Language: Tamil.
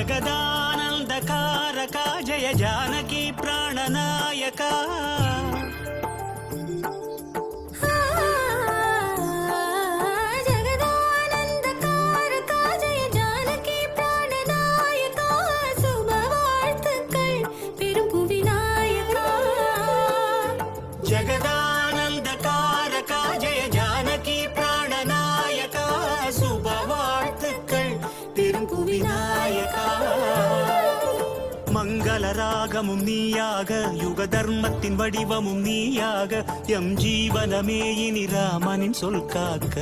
जगदानन्दकारका जय जानकी प्राणनायका ஜகதானந்தகாரகா ஜெய ஜானகி பிராணநாயகா சுபவாழ்த்துக்கள் பெரும்புவி நாயகா மங்கள ராகமும் நீயாக யுக தர்மத்தின் வடிவமும் நீயாக எம் ஜீவனமே இனி ராமனின் சொல் காக்க